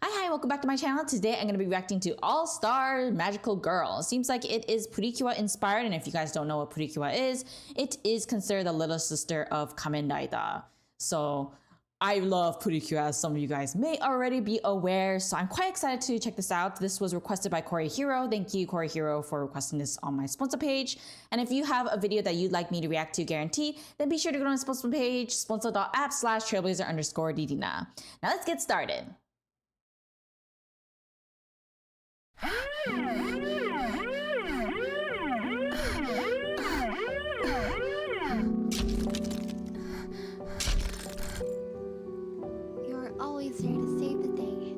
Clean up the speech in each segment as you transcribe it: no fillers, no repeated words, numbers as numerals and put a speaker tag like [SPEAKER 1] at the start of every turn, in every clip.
[SPEAKER 1] Hi, welcome back to my channel. Today I'm going to be reacting to All Star Magical Girl. Seems like it is Purikua inspired, and if you guys don't know what Purikua is, it is considered the little sister of Kamen Rider. So I love Purikua, as some of you guys may already be aware, so I'm quite excited to check this out. This was requested by Corey Hero. Thank you, Corey Hero, for requesting this on my sponsor page. And if you have a video that you'd like me to react to guaranteed, then be sure to go to my sponsor page, sponsor.app/trailblazer_Didina. Now let's get started.
[SPEAKER 2] You're always here to save the day.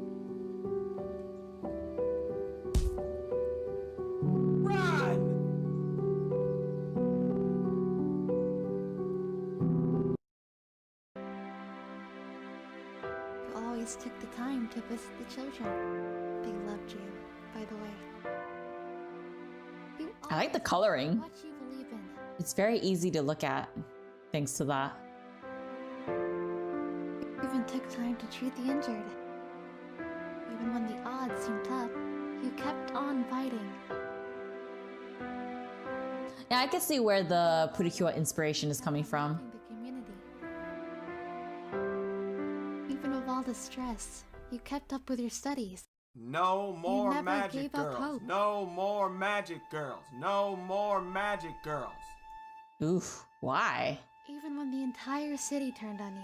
[SPEAKER 3] Run!
[SPEAKER 2] You always took the time to visit the children. They loved you, by the way. You
[SPEAKER 1] I like the
[SPEAKER 2] always
[SPEAKER 1] coloring.
[SPEAKER 2] what you believe in.
[SPEAKER 1] It's very easy to look at, thanks to that.
[SPEAKER 2] You even took time to treat the injured. Even when the odds seemed tough, you kept on fighting.
[SPEAKER 1] Yeah, I can see where the Purikua inspiration is coming from.
[SPEAKER 2] Helping the community. Even with all the stress, you kept up with your studies.
[SPEAKER 3] No more
[SPEAKER 2] never
[SPEAKER 3] magic
[SPEAKER 2] gave up
[SPEAKER 3] girls.
[SPEAKER 2] hope.
[SPEAKER 3] No more magic girls. No more magic girls.
[SPEAKER 1] Oof, why?
[SPEAKER 2] Even when the entire city turned on you.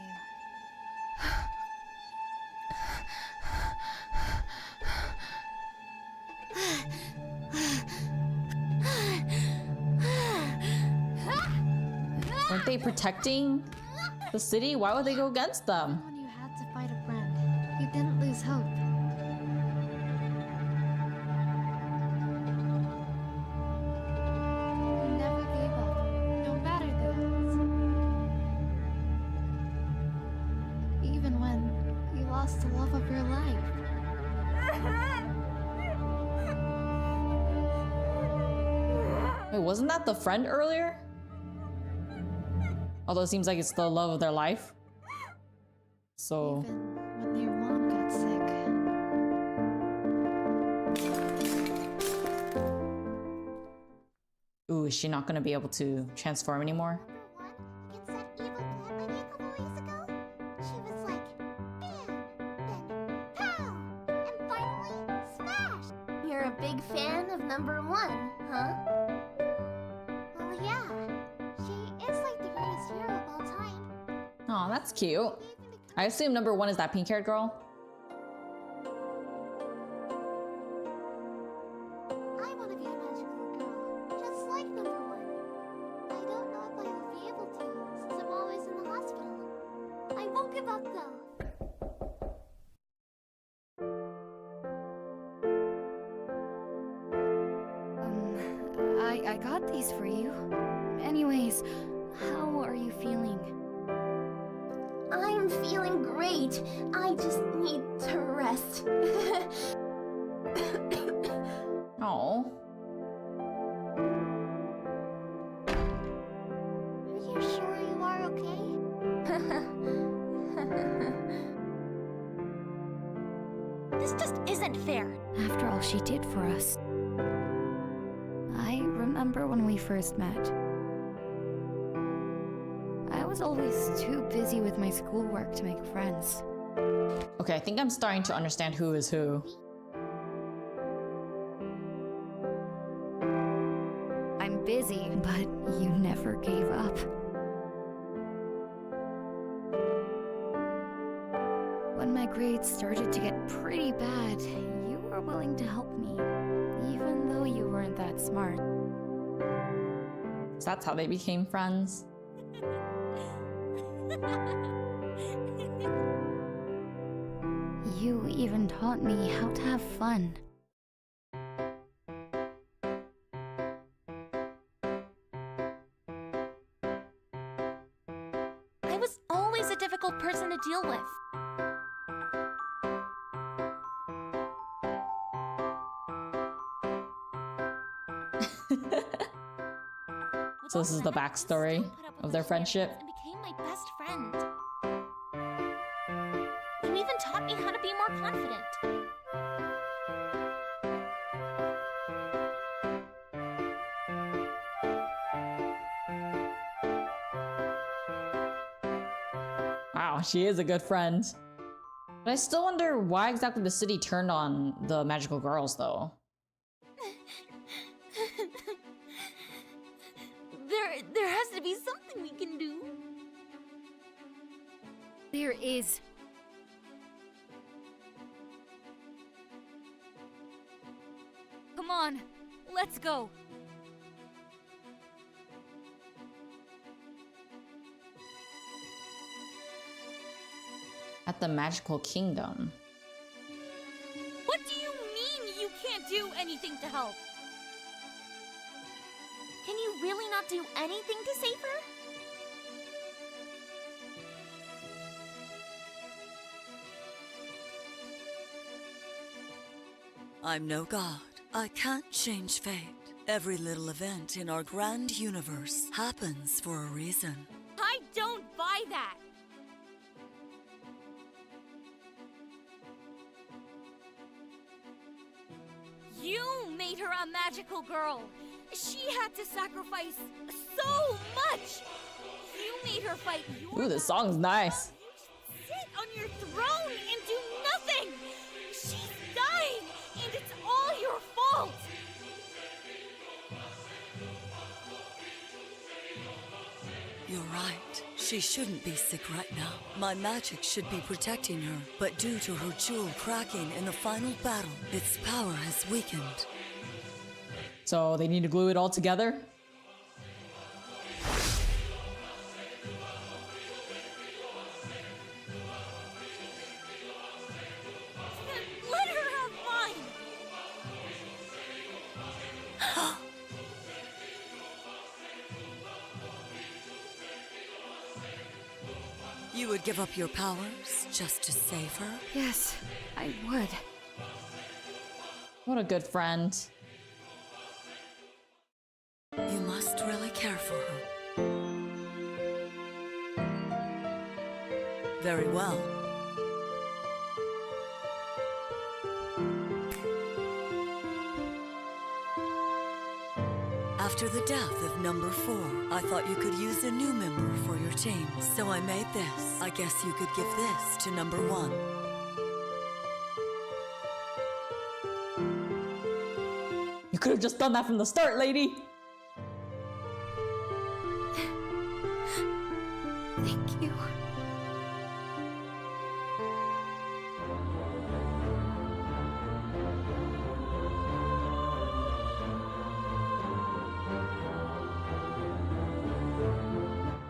[SPEAKER 1] Weren't they protecting the city? Why would they go against them?
[SPEAKER 2] Even when you had to fight a friend, you didn't lose hope. You never gave up, no matter the odds. Even when you lost the love of your life.
[SPEAKER 1] Wait, wasn't that the friend earlier? Although it seems like it's the love of their life. So...
[SPEAKER 2] Even when your mom got sick.
[SPEAKER 1] Ooh, is she not gonna be able to transform anymore?
[SPEAKER 4] Number one gets that evil plant lady a couple weeks ago. She was like, bam, then pow, and finally smash. You're a big fan of number one, huh? Well, yeah. She is like the greatest hero of all time.
[SPEAKER 1] Oh, that's cute. I assume number one is that pink-haired girl.
[SPEAKER 4] I want to be a magical girl, just like number one. I don't know if I will be able to, since I'm always in the hospital. I won't give up, though.
[SPEAKER 2] I got these for you. Anyways, how are you feeling?
[SPEAKER 4] I'm feeling great. I just need to rest.
[SPEAKER 1] Oh.
[SPEAKER 4] Are you sure you are okay? This just isn't fair.
[SPEAKER 2] After all she did for us. I remember when we first met. I was always too busy with my schoolwork to make friends.
[SPEAKER 1] Okay, I think I'm starting to understand who is who.
[SPEAKER 2] I'm busy, but you never gave up. When my grades started to get pretty bad, you were willing to help me, even though you weren't that smart.
[SPEAKER 1] So that's how they became friends.
[SPEAKER 2] You even taught me how to have fun.
[SPEAKER 4] I was always a difficult person to deal with.
[SPEAKER 1] So this is the backstory of their friendship.
[SPEAKER 4] And became my best friend. You even taught taught me how to be more confident.
[SPEAKER 1] Wow, she is a good friend. But I still wonder why exactly the city turned on the magical girls, though.
[SPEAKER 2] There has to be something we can do. There is. Come on, let's go.
[SPEAKER 1] At the magical kingdom.
[SPEAKER 2] What do you mean you can't do anything to help?
[SPEAKER 4] Can you really not do anything to save her?
[SPEAKER 5] I'm no god. I can't change fate. Every little event in our grand universe happens for a reason.
[SPEAKER 2] I don't buy that. You made her a magical girl. She had to sacrifice so much. You made her fight your
[SPEAKER 1] Ooh, this song's nice.
[SPEAKER 2] You sit on your throne and do nothing. She's dying, and it's all your fault.
[SPEAKER 5] You're right. She shouldn't be sick right now. My magic should be protecting her, but due to her jewel cracking in the final battle, its power has weakened.
[SPEAKER 1] So they need to glue it all together?
[SPEAKER 2] Let her have mine.
[SPEAKER 5] You would give up your powers just to save her?
[SPEAKER 2] Yes, I would.
[SPEAKER 1] What a good friend.
[SPEAKER 5] You must really care for her. Very well. After the death of number 4, I thought you could use a new member for your team. So I made this. I guess you could give this to number 1.
[SPEAKER 1] You could have just done that from the start, lady.
[SPEAKER 2] Thank you.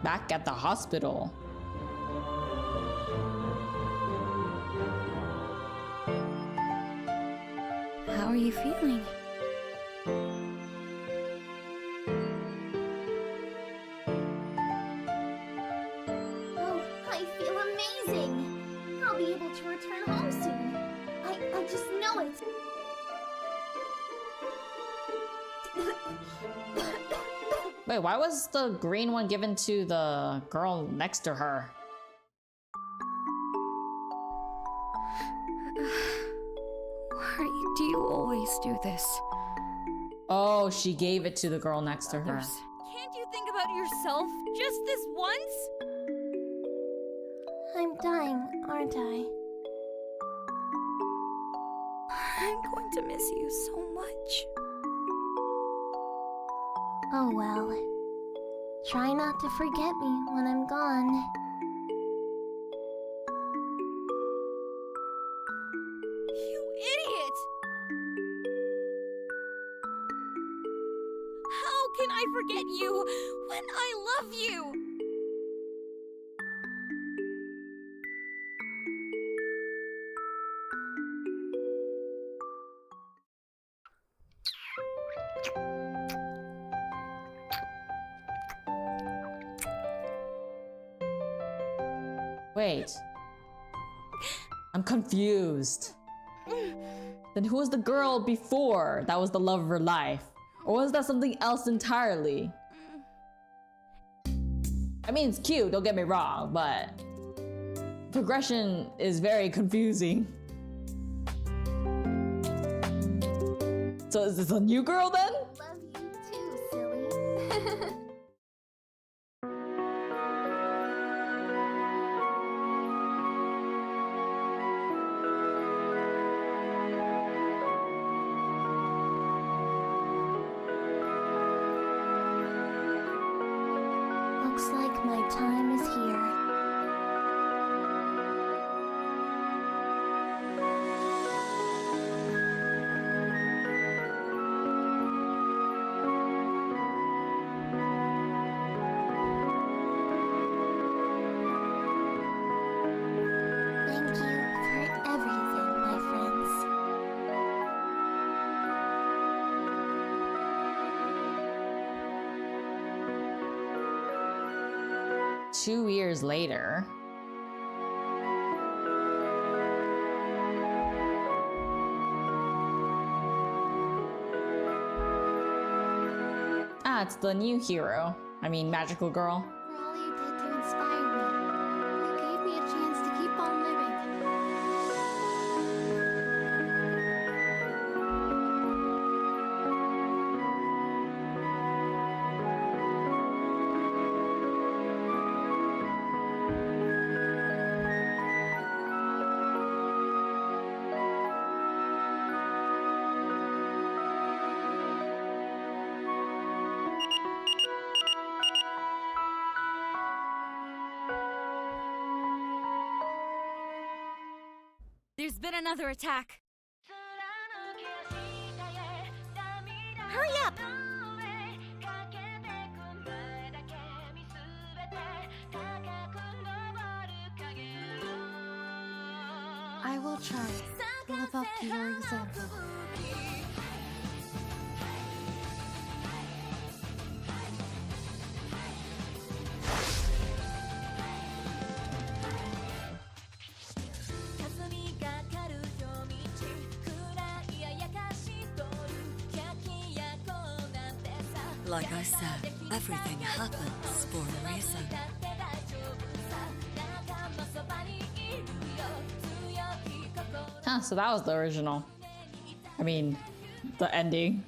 [SPEAKER 1] Back at the hospital.
[SPEAKER 2] How are you feeling?
[SPEAKER 4] Oh, I feel amazing! I'll be able to return home soon. I just know it.
[SPEAKER 1] Wait, why was the green one given to the girl next to her?
[SPEAKER 2] Why do you always do this?
[SPEAKER 1] Oh, she gave it to the girl next to her.
[SPEAKER 2] Can't you think about yourself just this once?
[SPEAKER 4] I'm dying, aren't I?
[SPEAKER 2] I'm going to miss you so much.
[SPEAKER 4] Oh well. Try not to forget me when I'm gone.
[SPEAKER 2] You idiot! How can I forget you when I love you?
[SPEAKER 1] Wait. I'm confused. Then who was the girl before that was the love of her life? Or was that something else entirely? I mean, it's cute, don't get me wrong, but progression is very confusing. So is this a new girl then?
[SPEAKER 4] Love you too, silly. Looks like my time is here. Thank you for everything, my friends.
[SPEAKER 1] 2 years later. Ah, it's the new hero. I mean, magical girl.
[SPEAKER 4] For all you did to inspire me. You gave me a chance to keep on living.
[SPEAKER 2] There's been another attack. Hurry up!
[SPEAKER 4] I will try to live up to your example.
[SPEAKER 5] Like I said, everything happens for a reason.
[SPEAKER 1] Huh, so that was the original. I mean, the ending.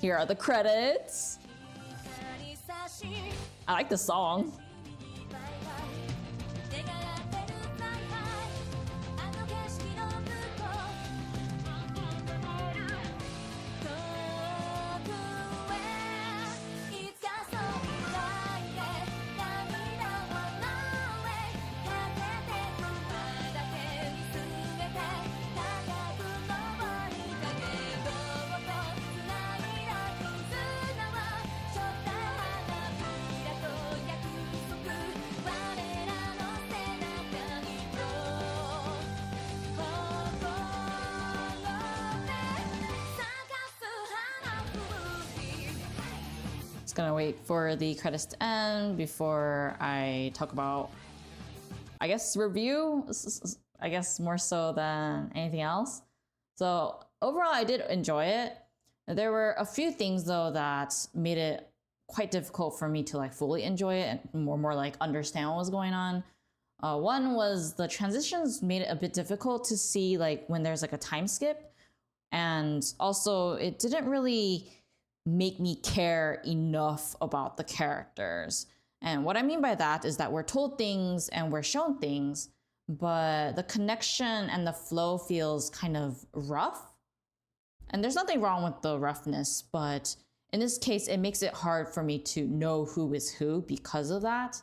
[SPEAKER 1] Here are the credits. I like the song. Gonna wait for the credits to end before I talk about, I guess, review, I guess more so than anything else. So overall, I did enjoy it. There were a few things though that made it quite difficult for me to like fully enjoy it and more like understand what was going on. One was the transitions made it a bit difficult to see like when there's like a time skip, and also it didn't really make me care enough about the characters. And what I mean by that is that we're told things and we're shown things, but the connection and the flow feels kind of rough. And there's nothing wrong with the roughness, but in this case, it makes it hard for me to know who is who because of that,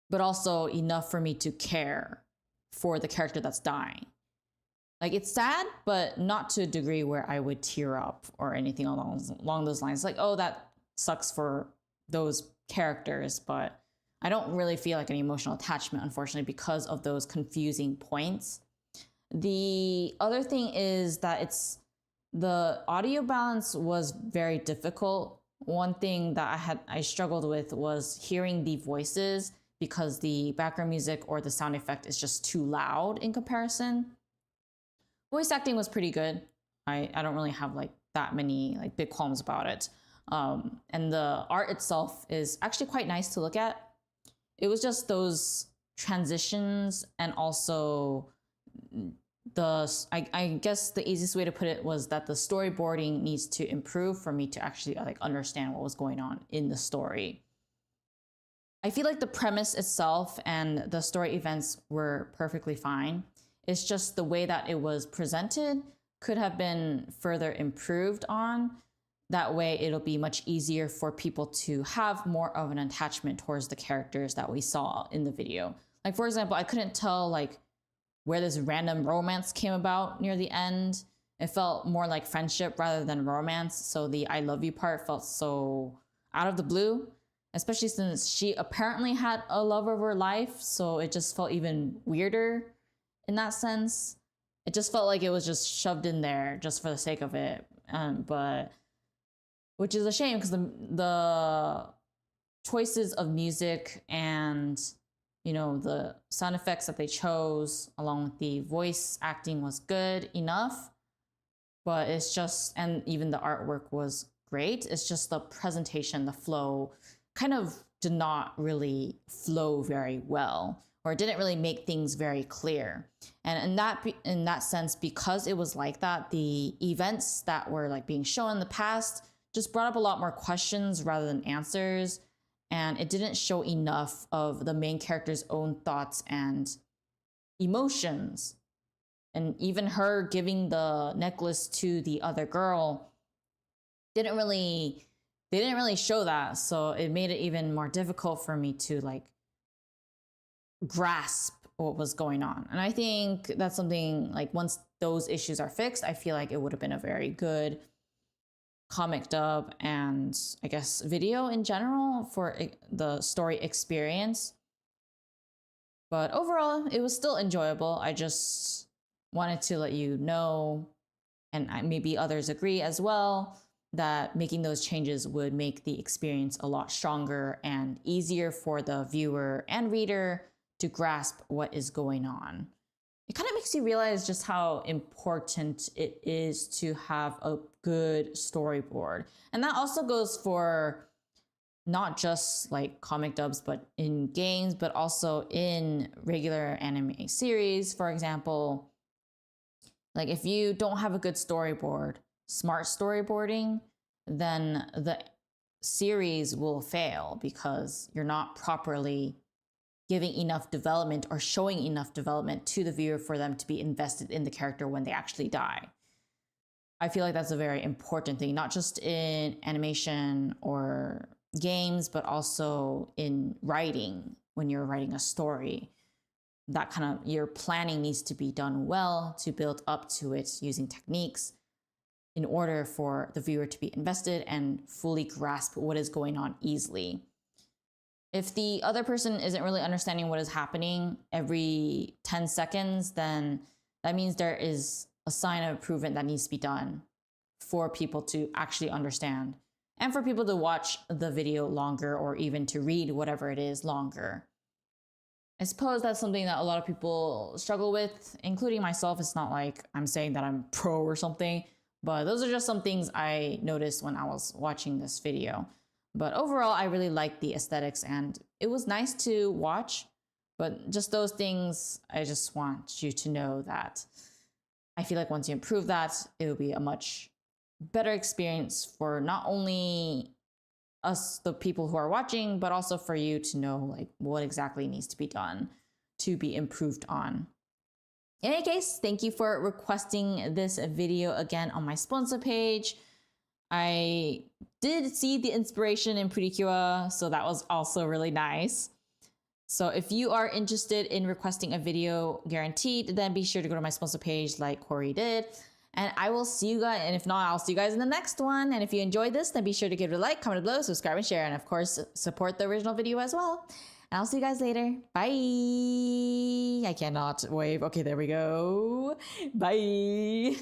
[SPEAKER 1] but also enough for me to care for the character that's dying. Like, it's sad, but not to a degree where I would tear up or anything along those lines. Like, oh, that sucks for those characters, but I don't really feel like an emotional attachment, unfortunately, because of those confusing points. The other thing is that the audio balance was very difficult. One thing that I struggled with was hearing the voices because the background music or the sound effect is just too loud in comparison. Voice acting was pretty good. I don't really have like that many like big qualms about it. And the art itself is actually quite nice to look at. It was just those transitions and also I guess the easiest way to put it was that the storyboarding needs to improve for me to actually like understand what was going on in the story. I feel like the premise itself and the story events were perfectly fine. It's just the way that it was presented could have been further improved on. That way it'll be much easier for people to have more of an attachment towards the characters that we saw in the video. Like for example, I couldn't tell like where this random romance came about near the end. It felt more like friendship rather than romance. So the I love you part felt so out of the blue, especially since she apparently had a love of her life. So it just felt even weirder in that sense. It just felt like it was just shoved in there just for the sake of it. But which is a shame because the choices of music and the sound effects that they chose along with the voice acting was good enough, but it's just, and even the artwork was great. It's just the presentation, the flow kind of did not really flow very well, or it didn't really make things very clear. And in that sense, because it was like that, the events that were like being shown in the past just brought up a lot more questions rather than answers. And it didn't show enough of the main character's own thoughts and emotions. And even her giving the necklace to the other girl they didn't really show that. So it made it even more difficult for me to like grasp what was going on. And I think that's something like once those issues are fixed, I feel like it would have been a very good comic dub and I guess video in general for the story experience. But overall, it was still enjoyable. I just wanted to let you know, and maybe others agree as well, that making those changes would make the experience a lot stronger and easier for the viewer and reader to grasp what is going on. It kind of makes you realize just how important it is to have a good storyboard. And that also goes for not just like comic dubs, but in games, but also in regular anime series, for example. Like if you don't have a good storyboard, smart storyboarding, then the series will fail because you're not properly giving enough development or showing enough development to the viewer for them to be invested in the character when they actually die. I feel like that's a very important thing, not just in animation or games, but also in writing. When you're writing a story, that kind of your planning needs to be done well to build up to it using techniques in order for the viewer to be invested and fully grasp what is going on easily. If the other person isn't really understanding what is happening every 10 seconds, then that means there is a sign of improvement that needs to be done for people to actually understand and for people to watch the video longer or even to read whatever it is longer. I suppose that's something that a lot of people struggle with, including myself. It's not like I'm saying that I'm pro or something, but those are just some things I noticed when I was watching this video. But overall, I really liked the aesthetics and it was nice to watch. But just those things, I just want you to know that I feel like once you improve that, it will be a much better experience for not only us, the people who are watching, but also for you to know like what exactly needs to be done to be improved on. In any case, thank you for requesting this video again on my sponsor page. I did see the inspiration in Purikua, so that was also really nice. So if you are interested in requesting a video guaranteed, then be sure to go to my sponsor page like Corey did. And I will see you guys, and if not, I'll see you guys in the next one. And if you enjoyed this, then be sure to give it a like, comment below, subscribe, and share. And of course, support the original video as well. And I'll see you guys later. Bye. I cannot wave. Okay, there we go. Bye.